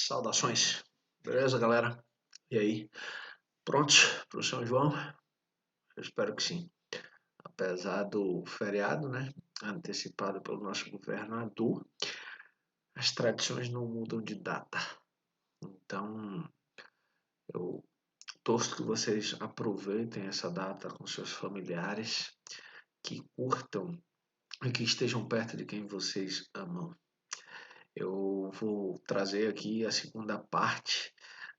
Saudações, beleza, galera? E aí, prontos para o São João? Eu espero que sim. Apesar do feriado, né, antecipado pelo nosso governador, as tradições não mudam de data. Então, eu torço que vocês aproveitem essa data com seus familiares, que curtam e que estejam perto de quem vocês amam. Eu vou trazer aqui a segunda parte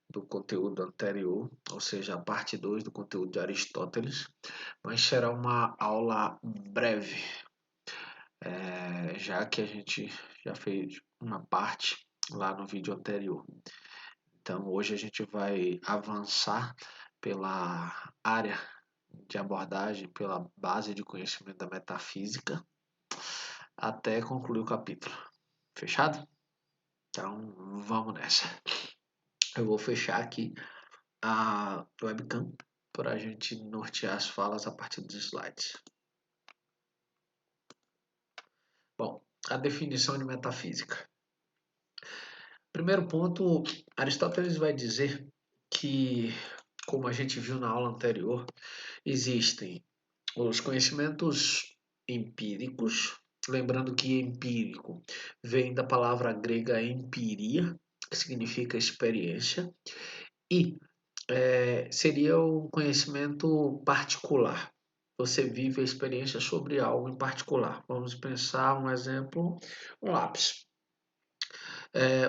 do conteúdo anterior, ou seja, a parte 2 do conteúdo de Aristóteles, mas será uma aula breve, já que a gente já fez uma parte lá no vídeo anterior. Então, hoje a gente vai avançar pela área de abordagem, pela base de conhecimento da metafísica, até concluir o capítulo. Fechado? Então, vamos nessa. Eu vou fechar aqui a webcam para a gente nortear as falas a partir dos slides. Bom, a definição de metafísica. Primeiro ponto, Aristóteles vai dizer que, como a gente viu na aula anterior, existem os conhecimentos empíricos, lembrando que empírico vem da palavra grega empiria, que significa experiência, e seria um conhecimento particular. Você vive a experiência sobre algo em particular. Vamos pensar um exemplo, um lápis.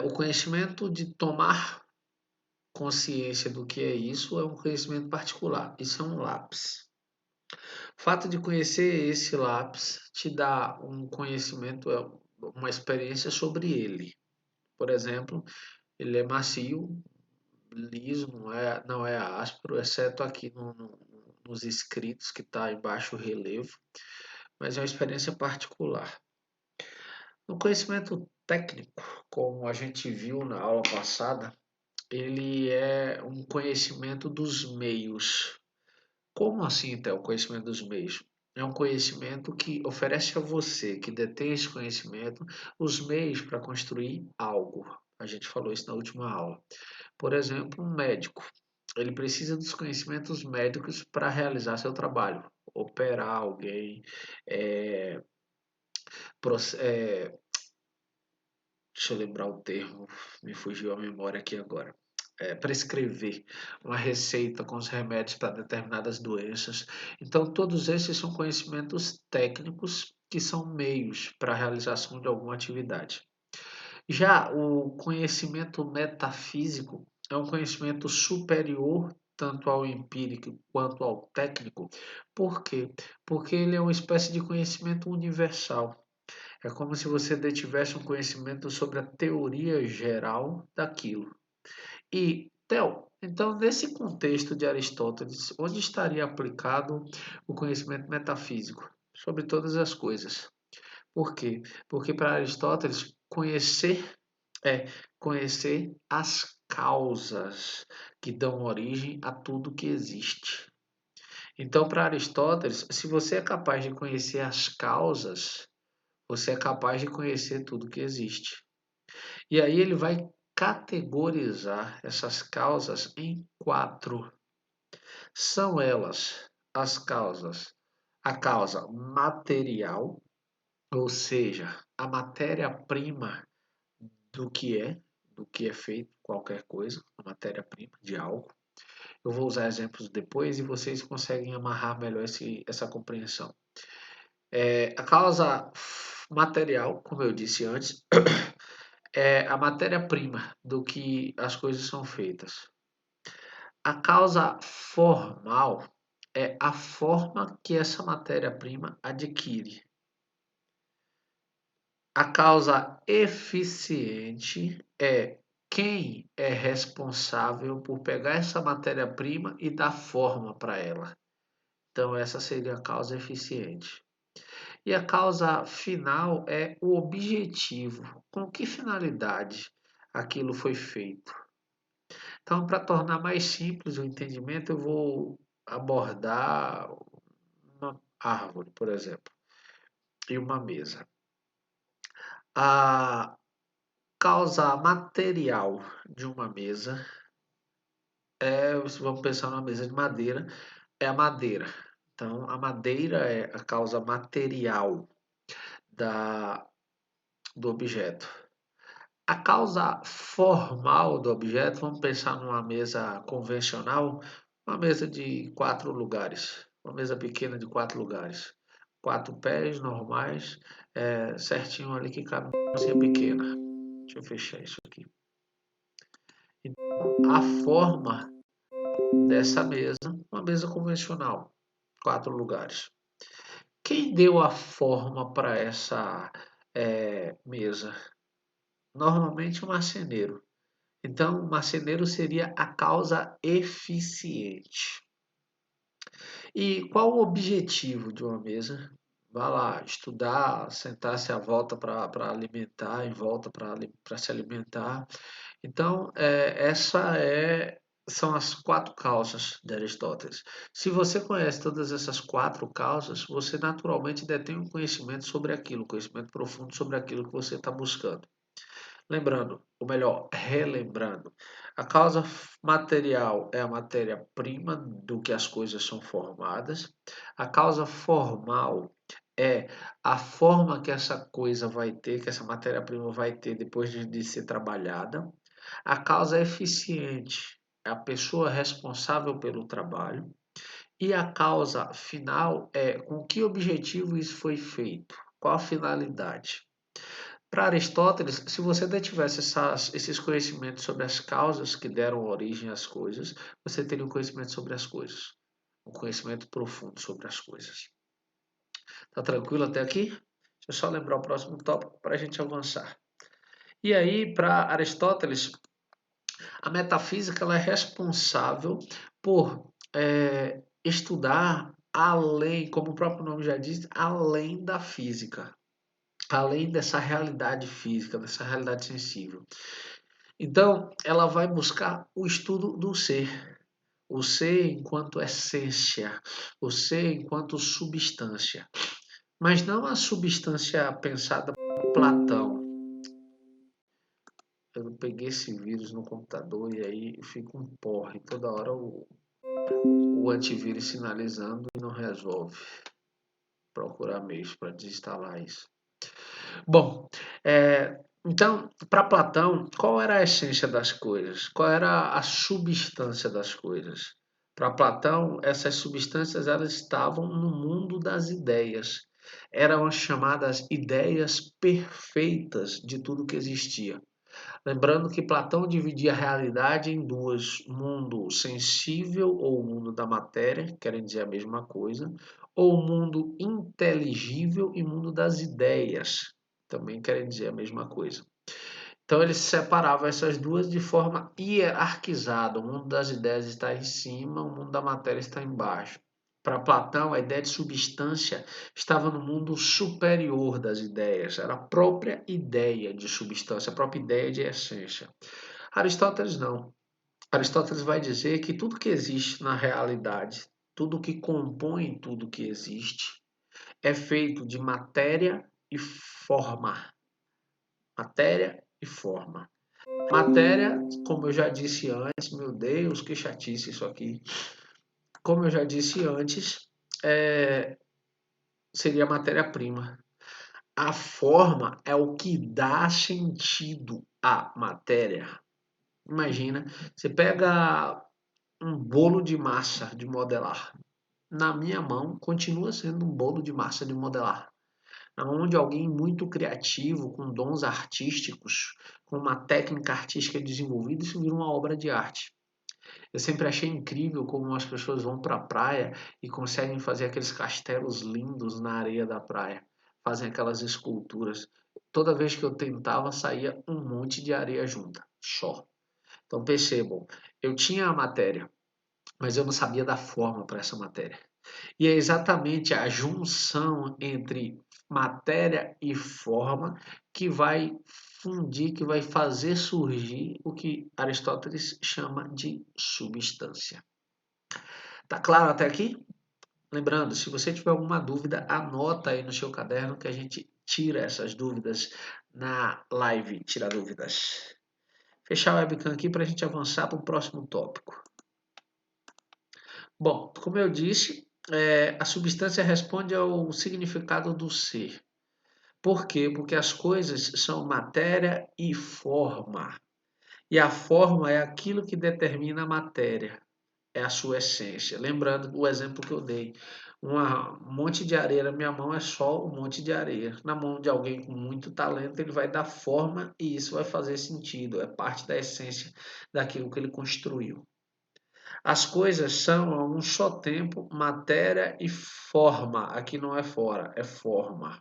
O conhecimento de tomar consciência do que é isso é um conhecimento particular. Isso é um lápis. O fato de conhecer esse lápis te dá um conhecimento, uma experiência sobre ele. Por exemplo, ele é macio, liso, não é áspero, exceto aqui nos escritos que está em baixo relevo, mas é uma experiência particular. No conhecimento técnico, como a gente viu na aula passada, ele é um conhecimento dos meios. Como assim, Theo, o conhecimento dos meios? É um conhecimento que oferece a você, que detém esse conhecimento, os meios para construir algo. A gente falou isso na última aula. Por exemplo, um médico. Ele precisa dos conhecimentos médicos para realizar seu trabalho. Operar alguém, é, é, deixa eu lembrar o termo, me fugiu a memória aqui agora. Prescrever uma receita com os remédios para determinadas doenças. Então, todos esses são conhecimentos técnicos que são meios para a realização de alguma atividade. Já o conhecimento metafísico é um conhecimento superior tanto ao empírico quanto ao técnico. Por quê? Porque ele é uma espécie de conhecimento universal. É como se você detivesse um conhecimento sobre a teoria geral daquilo. E, Theo, então, nesse contexto de Aristóteles, onde estaria aplicado o conhecimento metafísico? Sobre todas as coisas. Por quê? Porque para Aristóteles, conhecer é conhecer as causas que dão origem a tudo que existe. Então, para Aristóteles, se você é capaz de conhecer as causas, você é capaz de conhecer tudo que existe. E aí ele vai categorizar essas causas em 4. São elas as causas: a causa material, ou seja, a matéria-prima do que é feito qualquer coisa, a matéria-prima de algo. Eu vou usar exemplos depois e vocês conseguem amarrar melhor essa compreensão. A causa material, como eu disse antes, é a matéria-prima do que as coisas são feitas. A causa formal é a forma que essa matéria-prima adquire. A causa eficiente é quem é responsável por pegar essa matéria-prima e dar forma para ela. Então, essa seria a causa eficiente. E a causa final é o objetivo. Com que finalidade aquilo foi feito? Então, para tornar mais simples o entendimento, eu vou abordar uma árvore, por exemplo, e uma mesa. A causa material de uma mesa vamos pensar numa mesa de madeira, é a madeira. Então, a madeira é a causa material da, do objeto. A causa formal do objeto, vamos pensar numa mesa convencional, uma mesa de 4 lugares, uma mesa pequena de 4 lugares. 4 pés normais, certinho ali que cabe uma mesinha pequena. Deixa eu fechar isso aqui. Então, a forma dessa mesa, uma mesa convencional, 4 lugares. Quem deu a forma para essa mesa? Normalmente o marceneiro. Então, o marceneiro seria a causa eficiente. E qual o objetivo de uma mesa? Vá lá, estudar, sentar-se à volta para alimentar, em volta para se alimentar. Então, são as 4 causas de Aristóteles. Se você conhece todas essas 4 causas, você naturalmente detém um conhecimento sobre aquilo, um conhecimento profundo sobre aquilo que você está buscando. Lembrando, ou melhor, relembrando, a causa material é a matéria-prima do que as coisas são formadas. A causa formal é a forma que essa coisa vai ter, que essa matéria-prima vai ter depois de ser trabalhada. A causa eficiente é a pessoa responsável pelo trabalho. E a causa final é com que objetivo isso foi feito, qual a finalidade. Para Aristóteles, se você detivesse esses conhecimentos sobre as causas que deram origem às coisas, você teria um conhecimento sobre as coisas, um conhecimento profundo sobre as coisas. Tá tranquilo até aqui? Deixa eu só lembrar o próximo tópico para a gente avançar. E aí, para Aristóteles, a metafísica ela é responsável por estudar além, como o próprio nome já diz, além da física, além dessa realidade física, dessa realidade sensível. Então, ela vai buscar o estudo do ser, o ser enquanto essência, o ser enquanto substância, mas não a substância pensada por Platão. Eu peguei esse vírus no computador e aí fica um porre, toda hora o antivírus sinalizando e não resolve. Procurar meios para desinstalar isso. Bom, então, para Platão, qual era a essência das coisas? Qual era a substância das coisas? Para Platão, essas substâncias elas estavam no mundo das ideias. Eram as chamadas ideias perfeitas de tudo que existia. Lembrando que Platão dividia a realidade em duas: mundo sensível ou mundo da matéria, querem dizer a mesma coisa, ou mundo inteligível e mundo das ideias, também querem dizer a mesma coisa. Então ele separava essas duas de forma hierarquizada. O mundo das ideias está em cima, o mundo da matéria está embaixo. Para Platão, a ideia de substância estava no mundo superior das ideias, era a própria ideia de substância, a própria ideia de essência. Aristóteles não. Aristóteles vai dizer que tudo que existe na realidade, tudo que compõe tudo que existe, é feito de matéria e forma. Matéria e forma. Matéria, como eu já disse antes, meu Deus, que chatice isso aqui. Como eu já disse antes, seria matéria-prima. A forma é o que dá sentido à matéria. Imagina, você pega um bolo de massa de modelar. Na minha mão, continua sendo um bolo de massa de modelar. Na mão de alguém muito criativo, com dons artísticos, com uma técnica artística desenvolvida, isso vira uma obra de arte. Eu sempre achei incrível como as pessoas vão para a praia e conseguem fazer aqueles castelos lindos na areia da praia. Fazem aquelas esculturas. Toda vez que eu tentava, saía um monte de areia junta. Só. Então percebam, eu tinha a matéria, mas eu não sabia da forma para essa matéria. E é exatamente a junção entre matéria e forma que vai fundir, que vai fazer surgir o que Aristóteles chama de substância. Tá claro até aqui? Lembrando, se você tiver alguma dúvida, anota aí no seu caderno que a gente tira essas dúvidas na live Tira Dúvidas. Fechar a webcam aqui para a gente avançar para o próximo tópico. Bom, como eu disse, a substância responde ao significado do ser. Por quê? Porque as coisas são matéria e forma. E a forma é aquilo que determina a matéria, é a sua essência. Lembrando o exemplo que eu dei. Um monte de areia na minha mão é só um monte de areia. Na mão de alguém com muito talento, ele vai dar forma e isso vai fazer sentido. É parte da essência daquilo que ele construiu. As coisas são, a um só tempo, matéria e forma. Aqui não é fora, é forma.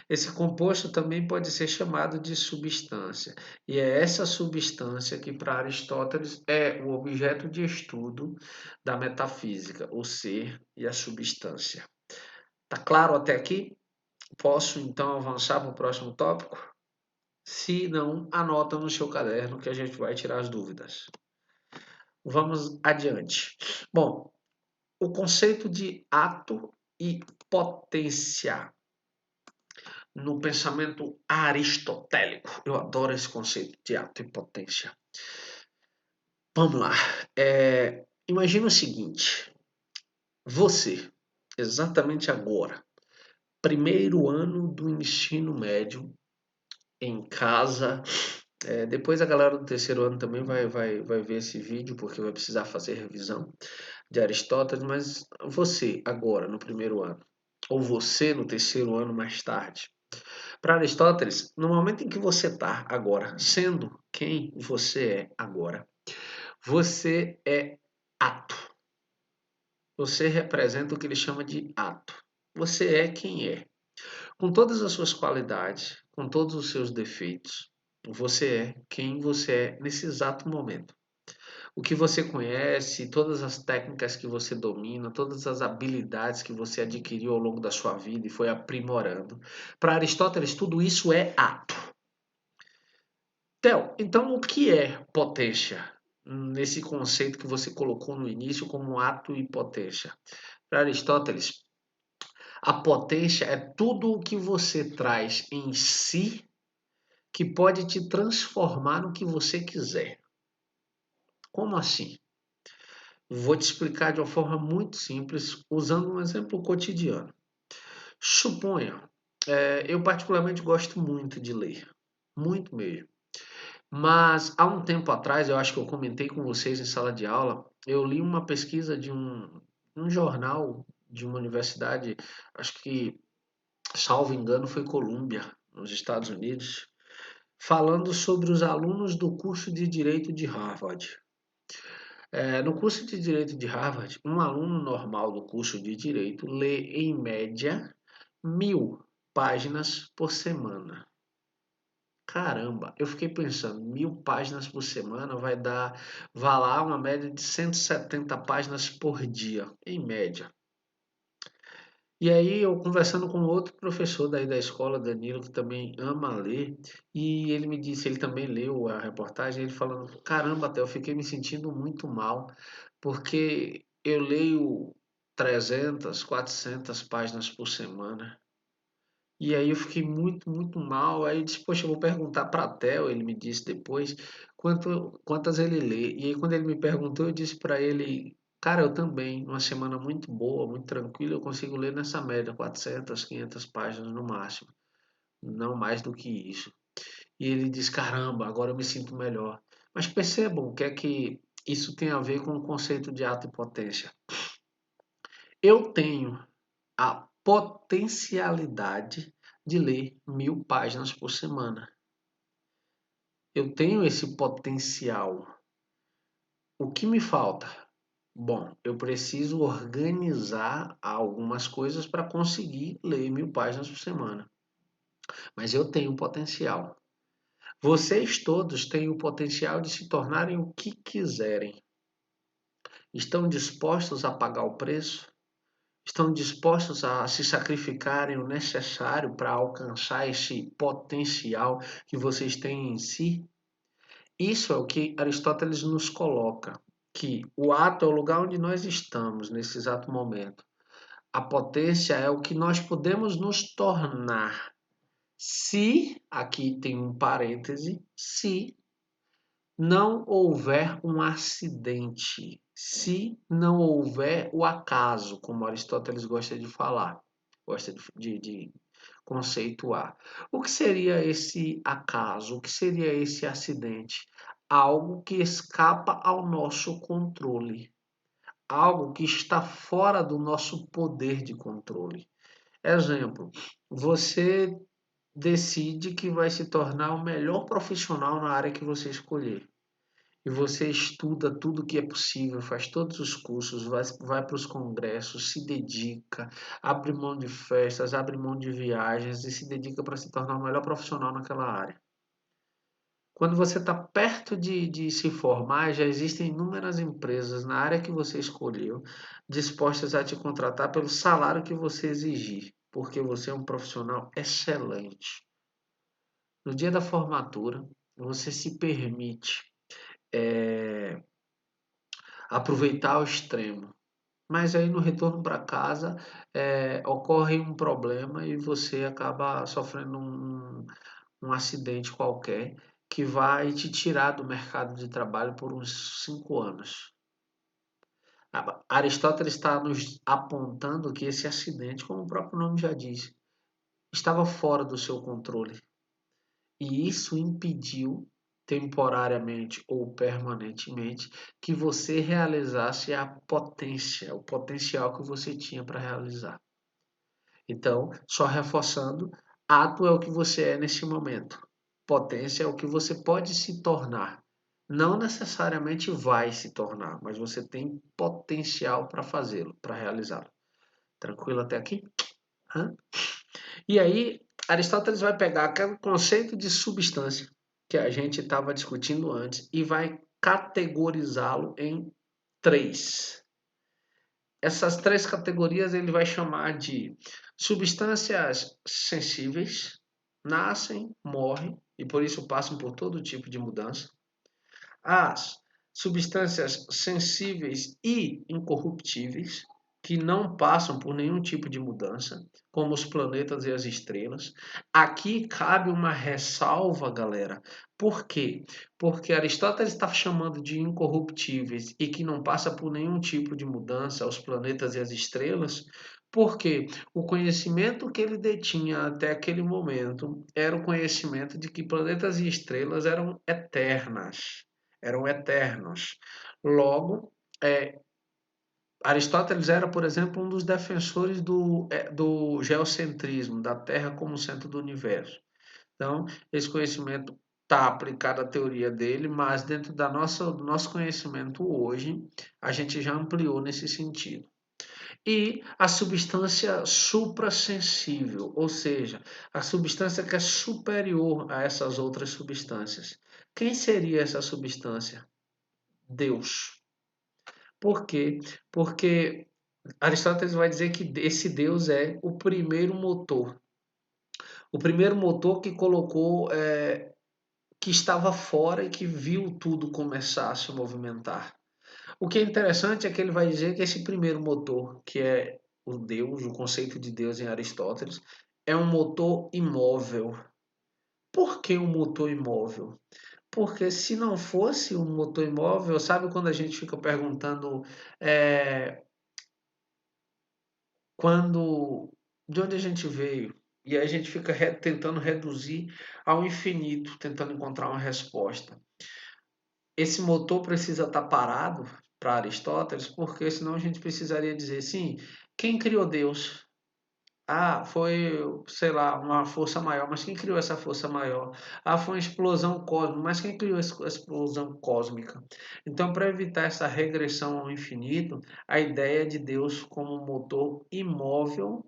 Esse composto também pode ser chamado de substância, e é essa substância que, para Aristóteles, é o objeto de estudo da metafísica, o ser e a substância. Tá claro até aqui? Posso então avançar para o próximo tópico? Se não, anota no seu caderno que a gente vai tirar as dúvidas. Vamos adiante. Bom, o conceito de ato e potência no pensamento aristotélico. Eu adoro esse conceito de ato e potência. Vamos lá. Imagina o seguinte: você, exatamente agora, primeiro ano do ensino médio, em casa. Depois a galera do terceiro ano também vai ver esse vídeo, porque vai precisar fazer revisão de Aristóteles, mas você agora, no primeiro ano, ou você no terceiro ano mais tarde. Para Aristóteles, no momento em que você está agora, sendo quem você é agora, você é ato. Você representa o que ele chama de ato. Você é quem é. Com todas as suas qualidades, com todos os seus defeitos, você é quem você é nesse exato momento. O que você conhece, todas as técnicas que você domina, todas as habilidades que você adquiriu ao longo da sua vida e foi aprimorando. Para Aristóteles, tudo isso é ato. Theo, então o que é potência? Nesse conceito que você colocou no início como ato e potência. Para Aristóteles, a potência é tudo o que você traz em si que pode te transformar no que você quiser. Como assim? Vou te explicar de uma forma muito simples, usando um exemplo cotidiano. Suponha, eu particularmente gosto muito de ler, muito mesmo. Mas há um tempo atrás, eu acho que eu comentei com vocês em sala de aula, eu li uma pesquisa de um jornal de uma universidade, acho que, salvo engano, foi Columbia, nos Estados Unidos, falando sobre os alunos do curso de Direito de Harvard. No curso de Direito de Harvard, um aluno normal do curso de Direito lê, em média, 1.000 páginas por semana. Caramba, eu fiquei pensando, 1.000 páginas por semana vai lá uma média de 170 páginas por dia, em média. E aí eu conversando com outro professor daí da escola, Danilo, que também ama ler, e ele me disse, ele também leu a reportagem, ele falando, caramba, até eu fiquei me sentindo muito mal, porque eu leio 300, 400 páginas por semana. E aí eu fiquei muito, muito mal. Aí eu disse, poxa, eu vou perguntar para a Theo, ele me disse depois, quantas ele lê. E aí quando ele me perguntou, eu disse para ele, cara, eu também, numa semana muito boa, muito tranquila, eu consigo ler nessa média, 400, 500 páginas no máximo. Não mais do que isso. E ele disse, caramba, agora eu me sinto melhor. Mas percebam o que é que isso tem a ver com o conceito de ato e potência. Eu tenho a potencialidade de ler 1.000 páginas por semana. Eu tenho esse potencial. O que me falta? Bom, eu preciso organizar algumas coisas para conseguir ler 1.000 páginas por semana. Mas eu tenho potencial. Vocês todos têm o potencial de se tornarem o que quiserem. Estão dispostos a pagar o preço? Estão dispostos a se sacrificarem o necessário para alcançar esse potencial que vocês têm em si? Isso é o que Aristóteles nos coloca, que o ato é o lugar onde nós estamos nesse exato momento. A potência é o que nós podemos nos tornar. Se, aqui tem um parêntese, se não houver um acidente, se não houver o acaso, como Aristóteles gosta de falar, gosta de conceituar. O que seria esse acaso? O que seria esse acidente? Algo que escapa ao nosso controle, algo que está fora do nosso poder de controle. Exemplo, você decide que vai se tornar o melhor profissional na área que você escolher. E você estuda tudo que é possível, faz todos os cursos, vai para os congressos, se dedica, abre mão de festas, abre mão de viagens e se dedica para se tornar o melhor profissional naquela área. Quando você está perto de se formar, já existem inúmeras empresas na área que você escolheu dispostas a te contratar pelo salário que você exigir, porque você é um profissional excelente. No dia da formatura, você se permite aproveitar ao extremo. Mas aí no retorno para casa ocorre um problema e você acaba sofrendo um acidente qualquer que vai te tirar do mercado de trabalho por uns 5 anos. Aristóteles está nos apontando que esse acidente, como o próprio nome já diz, estava fora do seu controle. E isso impediu, temporariamente ou permanentemente, que você realizasse a potência, o potencial que você tinha para realizar. Então, só reforçando, ato é o que você é nesse momento. Potência é o que você pode se tornar. Não necessariamente vai se tornar, mas você tem potencial para fazê-lo, para realizá-lo. Tranquilo até aqui? Hã? E aí, Aristóteles vai pegar aquele conceito de substância que a gente estava discutindo antes e vai categorizá-lo em três. Essas três categorias ele vai chamar de substâncias sensíveis, nascem, morrem e por isso passam por todo tipo de mudança. As substâncias sensíveis e incorruptíveis, que não passam por nenhum tipo de mudança, como os planetas e as estrelas. Aqui cabe uma ressalva, galera. Por quê? Porque Aristóteles está chamando de incorruptíveis e que não passa por nenhum tipo de mudança os planetas e as estrelas, porque o conhecimento que ele detinha até aquele momento era o conhecimento de que planetas e estrelas eram eternas, eram eternos. Logo, é, Aristóteles era, por exemplo, um dos defensores do geocentrismo, da Terra como centro do universo. Então, esse conhecimento está aplicado à teoria dele, mas dentro do nosso conhecimento hoje, a gente já ampliou nesse sentido. E a substância suprassensível, ou seja, a substância que é superior a essas outras substâncias. Quem seria essa substância? Deus. Por quê? Porque Aristóteles vai dizer que esse Deus é o primeiro motor. O primeiro motor que colocou, que estava fora e que viu tudo começar a se movimentar. O que é interessante é que ele vai dizer que esse primeiro motor, que é o Deus, o conceito de Deus em Aristóteles, é um motor imóvel. Por que um motor imóvel? Porque se não fosse um motor imóvel, sabe quando a gente fica perguntando é, quando de onde a gente veio? E aí a gente fica tentando reduzir ao infinito, tentando encontrar uma resposta. Esse motor precisa estar parado para Aristóteles, porque senão a gente precisaria dizer, sim, quem criou Deus? Ah, foi, sei lá, uma força maior, mas quem criou essa força maior? Ah, foi uma explosão cósmica, mas quem criou essa explosão cósmica? Então, para evitar essa regressão ao infinito, a ideia de Deus como um motor imóvel,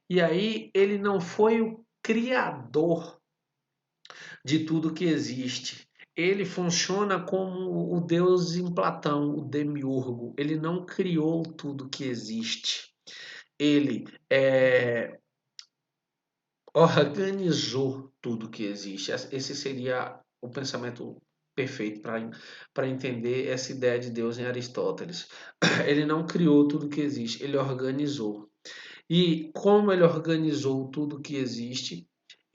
e aí ele não foi o criador de tudo que existe. Ele funciona como o Deus em Platão, o demiurgo. Ele não criou tudo que existe. Ele organizou tudo que existe. Esse seria o pensamento perfeito para entender essa ideia de Deus em Aristóteles. Ele não criou tudo que existe, ele organizou. E como ele organizou tudo que existe,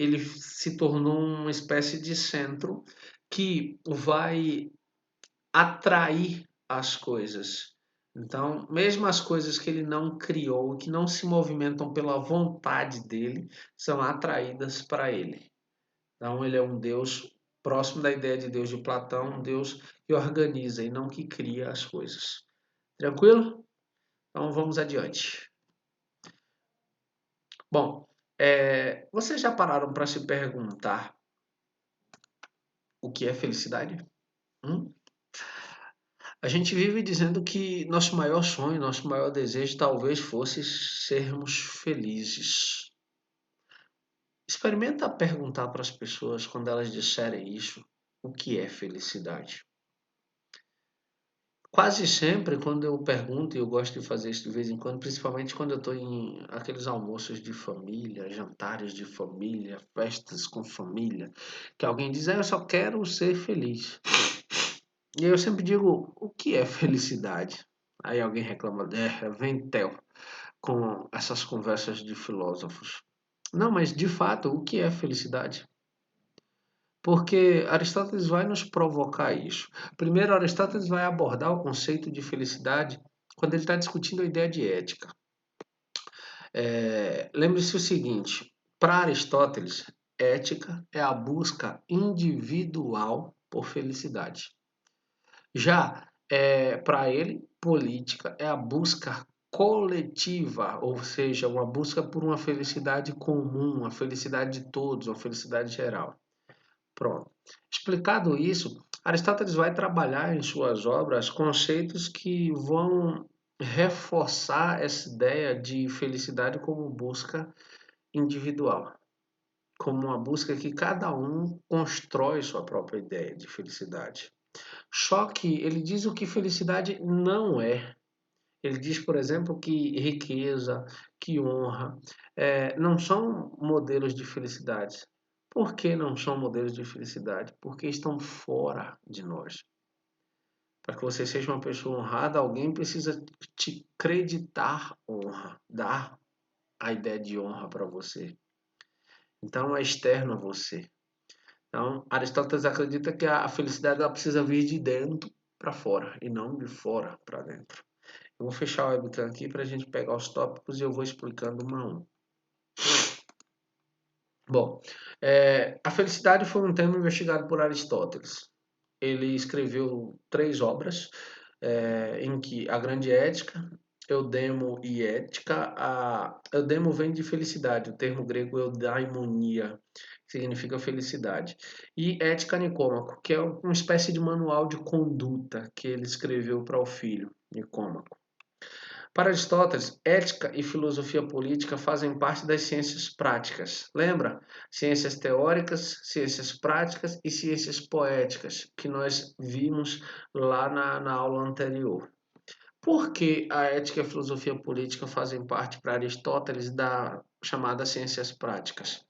ele se tornou uma espécie de centro que vai atrair as coisas. Então, mesmo as coisas que ele não criou, que não se movimentam pela vontade dele, são atraídas para ele. Então, ele é um Deus próximo da ideia de Deus de Platão, um Deus que organiza e não que cria as coisas. Tranquilo? Então, vamos adiante. Bom, vocês já pararam para se perguntar o que é felicidade? Hum? A gente vive dizendo que nosso maior sonho, nosso maior desejo talvez fosse sermos felizes. Experimenta perguntar para as pessoas quando elas disserem isso, o que é felicidade? Quase sempre, quando eu pergunto, e eu gosto de fazer isso de vez em quando, principalmente quando eu estou em aqueles almoços de família, jantares de família, festas com família, que alguém diz, eu só quero ser feliz. E eu sempre digo, o que é felicidade? Aí alguém reclama, vem Theo, com essas conversas de filósofos. Não, mas de fato, o que é felicidade? Porque Aristóteles vai nos provocar isso. Primeiro, Aristóteles vai abordar o conceito de felicidade quando ele está discutindo a ideia de ética. Lembre-se o seguinte: para Aristóteles, ética é a busca individual por felicidade. Já para ele, política é a busca coletiva, ou seja, uma busca por uma felicidade comum, uma felicidade de todos, uma felicidade geral. Pronto. Explicado isso, Aristóteles vai trabalhar em suas obras conceitos que vão reforçar essa ideia de felicidade como busca individual, como uma busca que cada um constrói sua própria ideia de felicidade. Só que ele diz o que felicidade não é. Ele diz, por exemplo, que riqueza, que honra, não são modelos de felicidade. Por que não são modelos de felicidade? Porque estão fora de nós. Para que você seja uma pessoa honrada, alguém precisa te acreditar honra, dar a ideia de honra para você. Então é externo a você. Então, Aristóteles acredita que a felicidade ela precisa vir de dentro para fora e não de fora para dentro. Eu vou fechar o webcam aqui para a gente pegar os tópicos e eu vou explicando um a um. Bom, a felicidade foi um tema investigado por Aristóteles. Ele escreveu 3 obras, em que a Grande Ética, Eudemo e Ética. Eudemo vem de felicidade, o termo grego eudaimonia, que significa felicidade. E Ética Nicômaco, que é uma espécie de manual de conduta que ele escreveu para o filho, Nicômaco. Para Aristóteles, ética e filosofia política fazem parte das ciências práticas. Lembra? Ciências teóricas, ciências práticas e ciências poéticas, que nós vimos lá na aula anterior. Por que a ética e a filosofia política fazem parte para Aristóteles da chamada ciências práticas?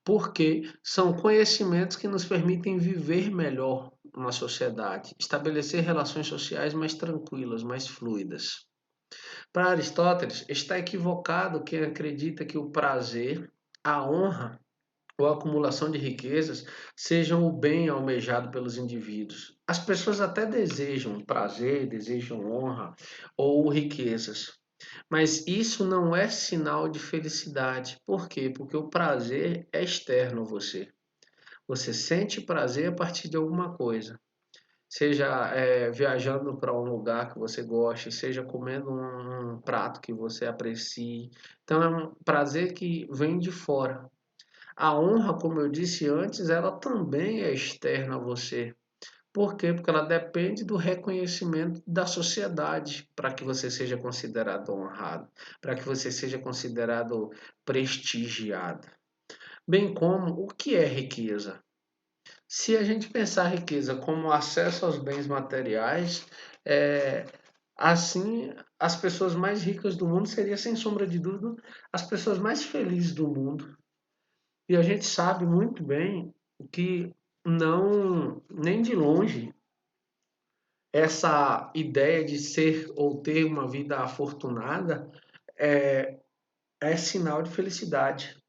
Porque são conhecimentos que nos permitem viver melhor na sociedade, estabelecer relações sociais mais tranquilas, mais fluidas. Para Aristóteles, está equivocado quem acredita que o prazer, a honra ou a acumulação de riquezas sejam o bem almejado pelos indivíduos. As pessoas até desejam prazer, desejam honra ou riquezas, mas isso não é sinal de felicidade. Por quê? Porque o prazer é externo a você. Você sente prazer a partir de alguma coisa. Seja viajando para um lugar que você goste, seja comendo um prato que você aprecie. Então é um prazer que vem de fora. A honra, como eu disse antes, ela também é externa a você. Por quê? Porque ela depende do reconhecimento da sociedade para que você seja considerado honrado, para que você seja considerado prestigiado. Bem como o que é riqueza? Se a gente pensar a riqueza como acesso aos bens materiais, é, assim as pessoas mais ricas do mundo seriam, sem sombra de dúvida, as pessoas mais felizes do mundo. E a gente sabe muito bem que não, nem de longe, essa ideia de ser ou ter uma vida afortunada é sinal de felicidade.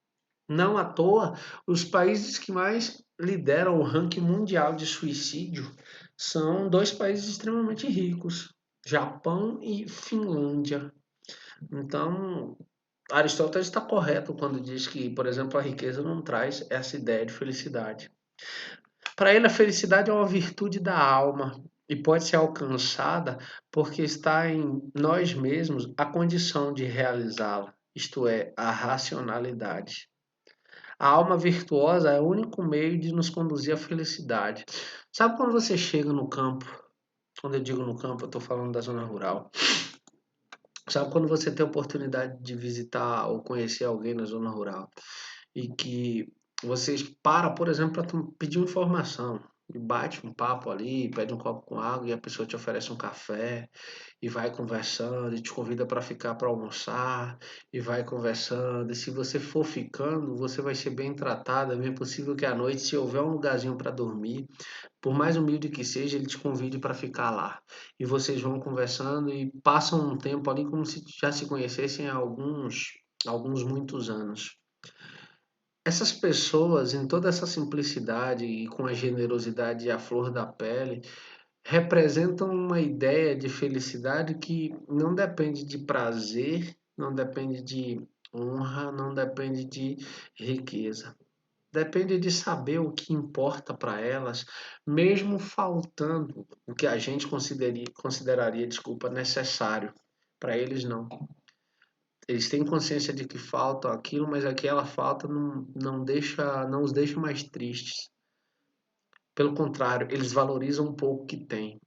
Não à toa, os países que mais lideram o ranking mundial de suicídio são dois países extremamente ricos, Japão e Finlândia. Então, Aristóteles está correto quando diz que, por exemplo, a riqueza não traz essa ideia de felicidade. Para ele, a felicidade é uma virtude da alma e pode ser alcançada porque está em nós mesmos a condição de realizá-la, isto é, a racionalidade. A alma virtuosa é o único meio de nos conduzir à felicidade. Sabe quando você chega no campo? Quando eu digo no campo, eu estou falando da zona rural. Sabe quando você tem a oportunidade de visitar ou conhecer alguém na zona rural e que vocês para, por exemplo, para pedir uma informação e bate um papo ali, pede um copo com água e a pessoa te oferece um café e vai conversando e te convida para ficar para almoçar e vai conversando. E se você for ficando, você vai ser bem tratado. É bem possível que à noite, se houver um lugarzinho para dormir, por mais humilde que seja, ele te convide para ficar lá. E vocês vão conversando e passam um tempo ali como se já se conhecessem há alguns muitos anos. Essas pessoas, em toda essa simplicidade e com a generosidade à flor da pele, representam uma ideia de felicidade que não depende de prazer, não depende de honra, não depende de riqueza. Depende de saber o que importa para elas, mesmo faltando o que a gente consideraria, desculpa, necessário. Para eles não. Eles têm consciência de que falta aquilo, mas aquela falta não os deixa mais tristes. Pelo contrário, eles valorizam um pouco o que têm.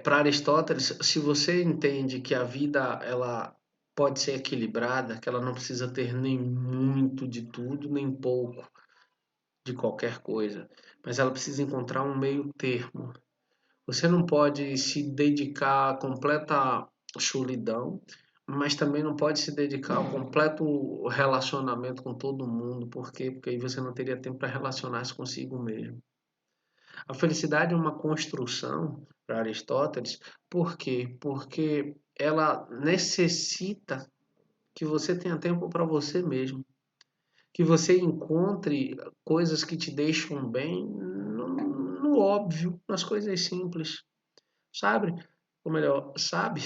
Para Aristóteles, se você entende que a vida ela pode ser equilibrada, que ela não precisa ter nem muito de tudo, nem pouco de qualquer coisa, mas ela precisa encontrar um meio termo. Você não pode se dedicar à completa solidão, mas também não pode se dedicar ao completo relacionamento com todo mundo. Por quê? Porque aí você não teria tempo para relacionar-se consigo mesmo. A felicidade é uma construção para Aristóteles. Por quê? Porque ela necessita que você tenha tempo para você mesmo, que você encontre coisas que te deixam bem no óbvio, nas coisas simples, sabe? Ou melhor, sabe?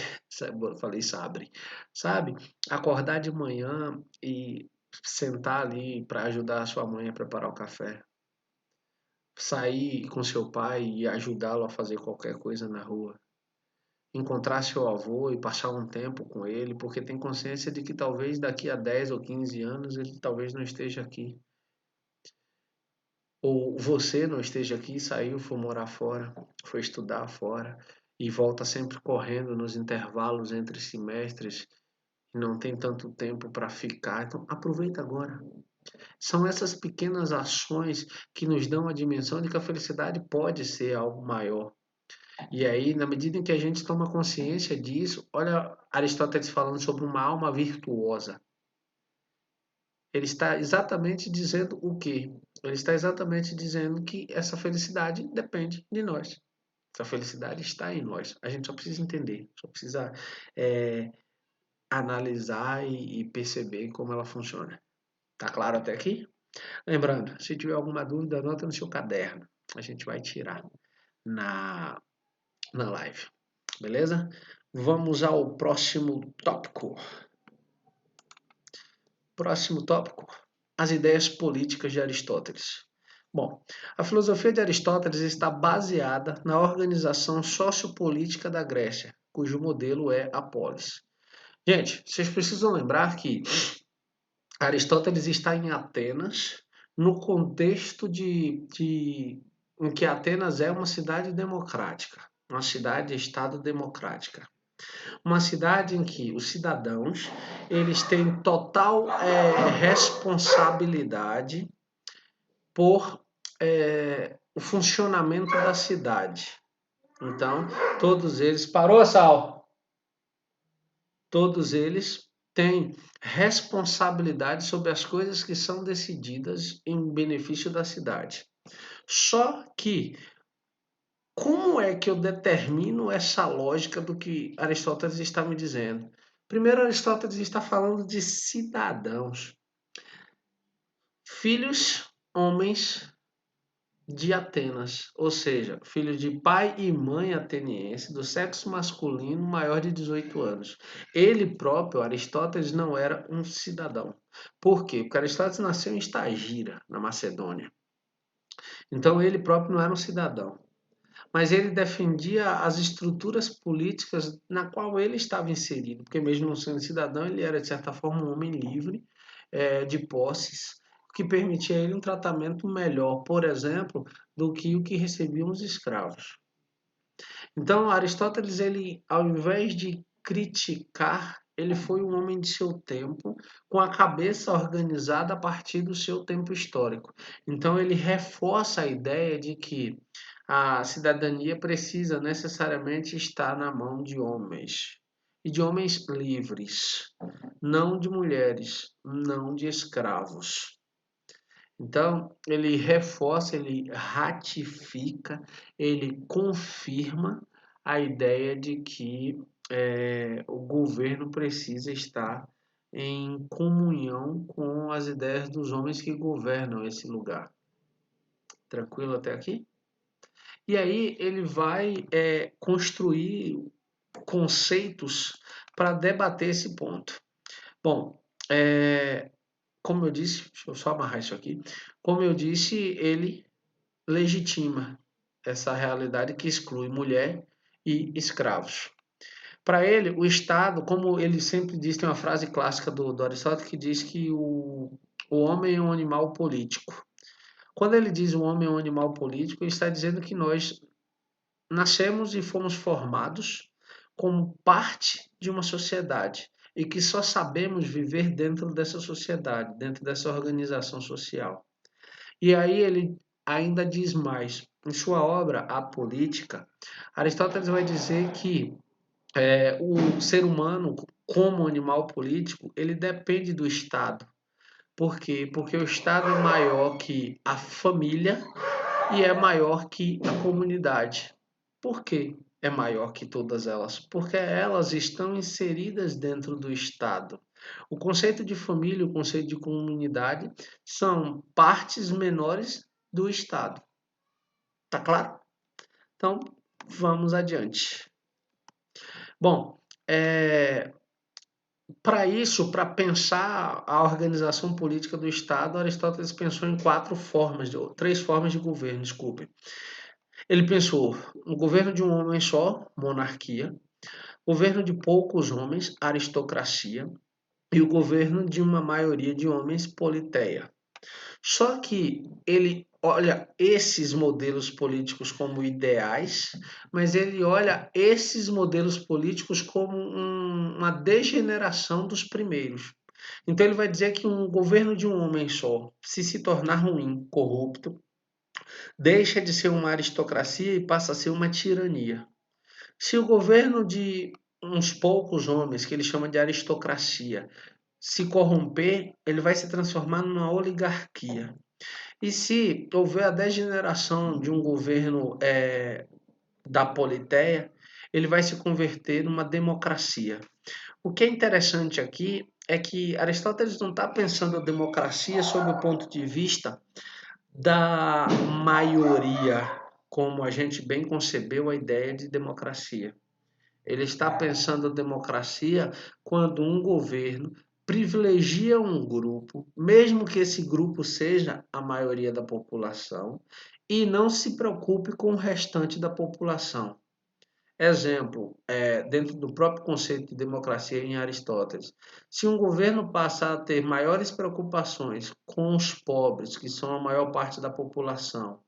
Falei sabe? Acordar de manhã e sentar ali para ajudar a sua mãe a preparar o café, sair com seu pai e ajudá-lo a fazer qualquer coisa na rua, encontrar seu avô e passar um tempo com ele, porque tem consciência de que talvez daqui a 10 ou 15 anos ele talvez não esteja aqui. Ou você não esteja aqui, saiu, foi morar fora, foi estudar fora e volta sempre correndo nos intervalos entre semestres e não tem tanto tempo para ficar. Então, aproveita agora. São essas pequenas ações que nos dão a dimensão de que a felicidade pode ser algo maior. E aí, na medida em que a gente toma consciência disso, olha Aristóteles falando sobre uma alma virtuosa. Ele está exatamente dizendo o quê? Ele está exatamente dizendo que essa felicidade depende de nós. Essa felicidade está em nós. A gente só precisa entender, só precisa é, analisar e perceber como ela funciona. Tá claro até aqui? Lembrando, se tiver alguma dúvida, anota no seu caderno. A gente vai tirar na, na live. Beleza? Vamos ao próximo tópico. Próximo tópico: as ideias políticas de Aristóteles. Bom, a filosofia de Aristóteles está baseada na organização sociopolítica da Grécia, cujo modelo é a polis. Gente, vocês precisam lembrar que Aristóteles está em Atenas, no contexto em que Atenas é uma cidade democrática, uma cidade-estado democrática. Uma cidade em que os cidadãos eles têm total responsabilidade por o funcionamento da cidade. Então, todos eles... Parou, Sal? Todos eles têm responsabilidade sobre as coisas que são decididas em benefício da cidade. Só que como é que eu determino essa lógica do que Aristóteles está me dizendo? Primeiro, Aristóteles está falando de cidadãos. filhos homens de Atenas, ou seja, filhos de pai e mãe ateniense, do sexo masculino maior de 18 anos. Ele próprio, Aristóteles, não era um cidadão. Por quê? Porque Aristóteles nasceu em Estagira, na Macedônia. Então ele próprio não era um cidadão. Mas ele defendia as estruturas políticas na qual ele estava inserido, porque mesmo não sendo cidadão, ele era, de certa forma, um homem livre de posses, o que permitia a ele um tratamento melhor, por exemplo, do que o que recebiam os escravos. Então, Aristóteles, ele, ao invés de criticar, ele foi um homem de seu tempo, com a cabeça organizada a partir do seu tempo histórico. Então, ele reforça a ideia de que a cidadania precisa necessariamente estar na mão de homens, e de homens livres, não de mulheres, não de escravos. Então, ele reforça, ele ratifica, ele confirma a ideia de que o governo precisa estar em comunhão com as ideias dos homens que governam esse lugar. Tranquilo até aqui? E aí ele vai construir conceitos para debater esse ponto. Bom, como eu disse, deixa eu só amarrar isso aqui. Como eu disse, ele legitima essa realidade que exclui mulher e escravos. Para ele, o Estado, como ele sempre diz, tem uma frase clássica do Aristóteles que diz que o homem é um animal político. Quando ele diz o homem é um animal político, ele está dizendo que nós nascemos e fomos formados como parte de uma sociedade e que só sabemos viver dentro dessa sociedade, dentro dessa organização social. E aí ele ainda diz mais. Em sua obra, A Política, Aristóteles vai dizer que o ser humano, como animal político, ele depende do Estado. Por quê? Porque o Estado é maior que a família e é maior que a comunidade. Por quê? É maior que todas elas? Porque elas estão inseridas dentro do Estado. O conceito de família e o conceito de comunidade são partes menores do Estado. Tá claro? Então, vamos adiante. Bom, para isso, para pensar a organização política do Estado, Aristóteles pensou em três formas de governo, desculpe. Ele pensou no governo de um homem só, monarquia, governo de poucos homens, aristocracia, e o governo de uma maioria de homens, politeia. Só que ele olha esses modelos políticos como ideais, mas ele olha esses modelos políticos como uma degeneração dos primeiros. Então ele vai dizer que um governo de um homem só, se tornar ruim, corrupto, deixa de ser uma aristocracia e passa a ser uma tirania. Se o governo de uns poucos homens, que ele chama de aristocracia, se corromper, ele vai se transformar numa oligarquia. E se houver a degeneração de um governo da politeia, ele vai se converter numa democracia. O que é interessante aqui é que Aristóteles não está pensando a democracia sob o ponto de vista da maioria, como a gente bem concebeu a ideia de democracia. Ele está pensando a democracia quando um governo privilegia um grupo, mesmo que esse grupo seja a maioria da população, e não se preocupe com o restante da população. Exemplo, dentro do próprio conceito de democracia em Aristóteles, se um governo passa a ter maiores preocupações com os pobres, que são a maior parte da população,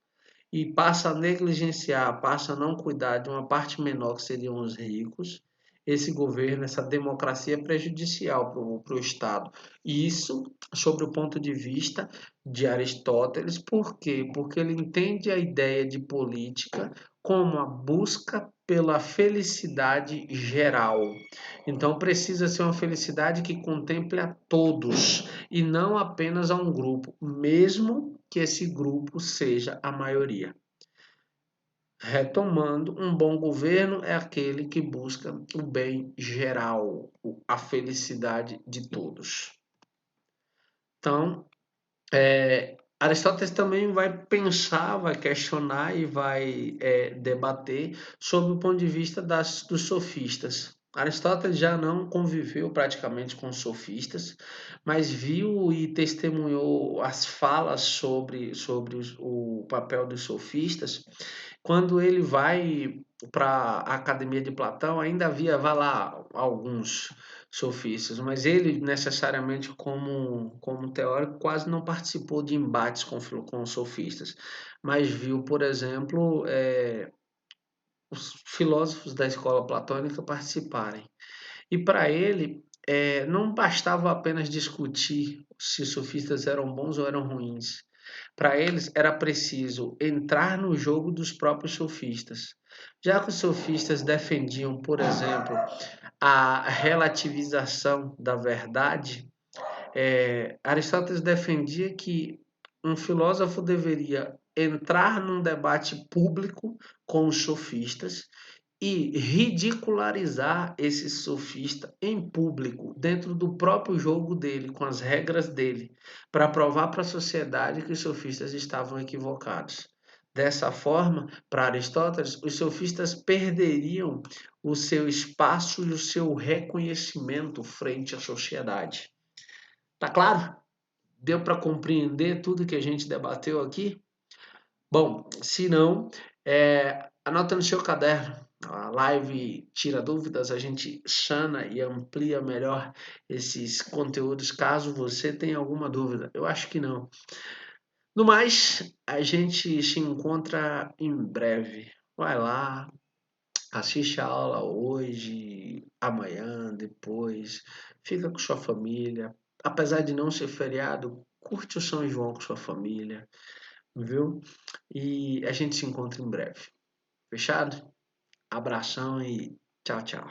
e passa a negligenciar, passa a não cuidar de uma parte menor que seriam os ricos, esse governo, essa democracia é prejudicial para o Estado. E isso, sobre o ponto de vista de Aristóteles, por quê? Porque ele entende a ideia de política como a busca pela felicidade geral. Então precisa ser uma felicidade que contemple a todos e não apenas a um grupo, mesmo que esse grupo seja a maioria. Retomando, um bom governo é aquele que busca o bem geral, a felicidade de todos. Então, Aristóteles também vai pensar, vai questionar e vai debater sobre o ponto de vista dos sofistas. Aristóteles já não conviveu praticamente com os sofistas, mas viu e testemunhou as falas sobre o papel dos sofistas. Quando ele vai para a Academia de Platão, ainda havia, vai lá, alguns sofistas, mas ele necessariamente como teórico quase não participou de embates com os sofistas, mas viu, por exemplo, os filósofos da escola platônica participarem. E para ele, não bastava apenas discutir se os sofistas eram bons ou eram ruins. Para eles era preciso entrar no jogo dos próprios sofistas. Já que os sofistas defendiam, por exemplo, a relativização da verdade, Aristóteles defendia que um filósofo deveria entrar num debate público com os sofistas e ridicularizar esse sofista em público, dentro do próprio jogo dele, com as regras dele, para provar para a sociedade que os sofistas estavam equivocados. Dessa forma, para Aristóteles, os sofistas perderiam o seu espaço e o seu reconhecimento frente à sociedade. Tá claro? Deu para compreender tudo que a gente debateu aqui? Bom, se não, anota no seu caderno. A live tira dúvidas, a gente sana e amplia melhor esses conteúdos caso você tenha alguma dúvida. Eu acho que não. No mais, a gente se encontra em breve. Vai lá, assiste a aula hoje, amanhã, depois. Fica com sua família. Apesar de não ser feriado, curte o São João com sua família, viu? E a gente se encontra em breve. Fechado? Abração e tchau, tchau.